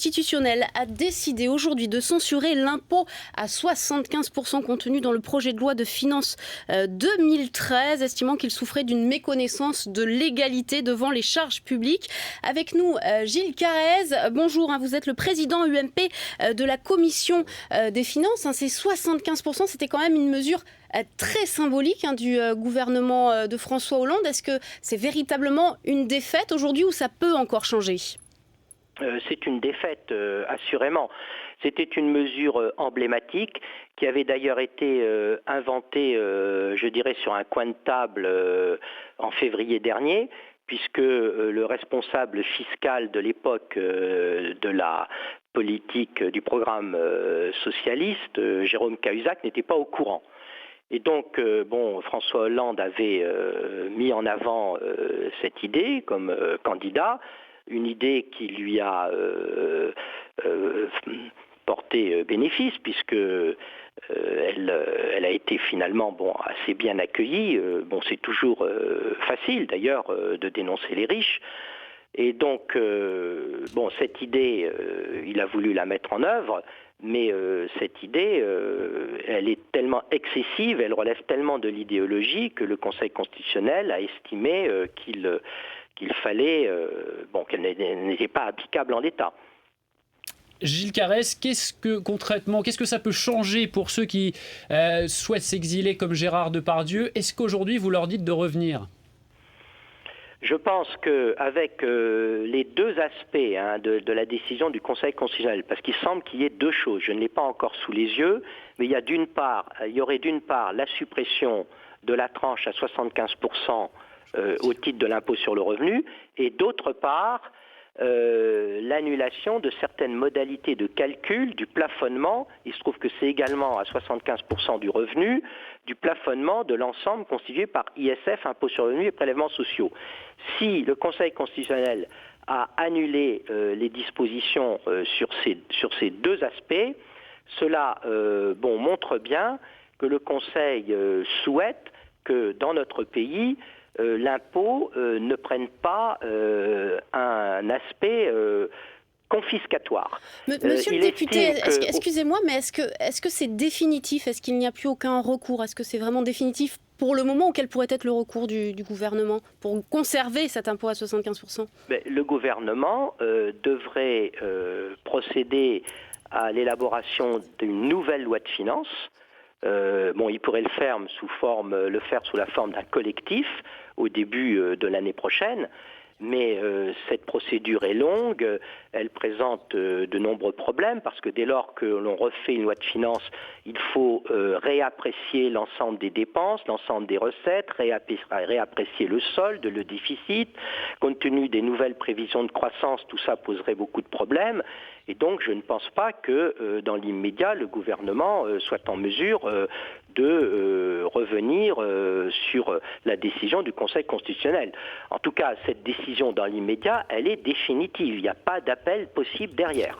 constitutionnel a décidé aujourd'hui de censurer l'impôt à 75% contenu dans le projet de loi de finances 2013, estimant qu'il souffrait d'une méconnaissance de l'égalité devant les charges publiques. Avec nous, Gilles Carrez. Bonjour, vous êtes le président UMP de la commission des finances. Ces 75%, c'était quand même une mesure très symbolique du gouvernement de François Hollande. Est-ce que c'est véritablement une défaite aujourd'hui ou ça peut encore changer ? C'est une défaite, assurément. C'était une mesure emblématique qui avait d'ailleurs été inventée, je dirais, sur un coin de table en février dernier, puisque le responsable fiscal de l'époque de la politique du programme socialiste, Jérôme Cahuzac, n'était pas au courant. Et donc, François Hollande avait mis en avant cette idée comme candidat, une idée qui lui a porté bénéfice puisque elle a été finalement assez bien accueillie. C'est toujours facile d'ailleurs de dénoncer les riches. Et donc, cette idée, il a voulu la mettre en œuvre. Mais cette idée, elle est tellement excessive, elle relève tellement de l'idéologie que le Conseil constitutionnel a estimé qu'il fallait, qu'elle n'était pas applicable en l'état. Gilles Carrez, concrètement, qu'est-ce que ça peut changer pour ceux qui souhaitent s'exiler comme Gérard Depardieu ? Est-ce qu'aujourd'hui vous leur dites de revenir ? Je pense qu'avec les deux aspects de la décision du Conseil constitutionnel, parce qu'il semble qu'il y ait deux choses, je ne l'ai pas encore sous les yeux, mais il y aurait d'une part la suppression de la tranche à 75% au titre de l'impôt sur le revenu, et d'autre part l'annulation de certaines modalités de calcul du plafonnement. Il se trouve que c'est également à 75% du revenu, du plafonnement de l'ensemble constitué par ISF, impôt sur le revenu et prélèvements sociaux. Si le Conseil constitutionnel a annulé les dispositions sur ces deux aspects, cela montre bien que le Conseil souhaite que dans notre pays, l'impôt ne prenne pas un aspect confiscatoire. Monsieur le député, excusez-moi, mais est-ce que c'est définitif ? Est-ce qu'il n'y a plus aucun recours ? Est-ce que c'est vraiment définitif pour le moment, ou quel pourrait être le recours du gouvernement pour conserver cet impôt à 75% ? Le gouvernement devrait procéder à l'élaboration d'une nouvelle loi de finances. Il pourrait le faire sous la forme d'un collectif au début de l'année prochaine, mais cette procédure est longue, elle présente de nombreux problèmes, parce que dès lors que l'on refait une loi de finances, il faut réapprécier l'ensemble des dépenses, l'ensemble des recettes, réapprécier le solde, le déficit. Compte tenu des nouvelles prévisions de croissance, tout ça poserait beaucoup de problèmes. Et donc, je ne pense pas que, dans l'immédiat, le gouvernement soit en mesure de revenir sur la décision du Conseil constitutionnel. En tout cas, cette décision, dans l'immédiat, elle est définitive. Il n'y a pas d'appel possible derrière.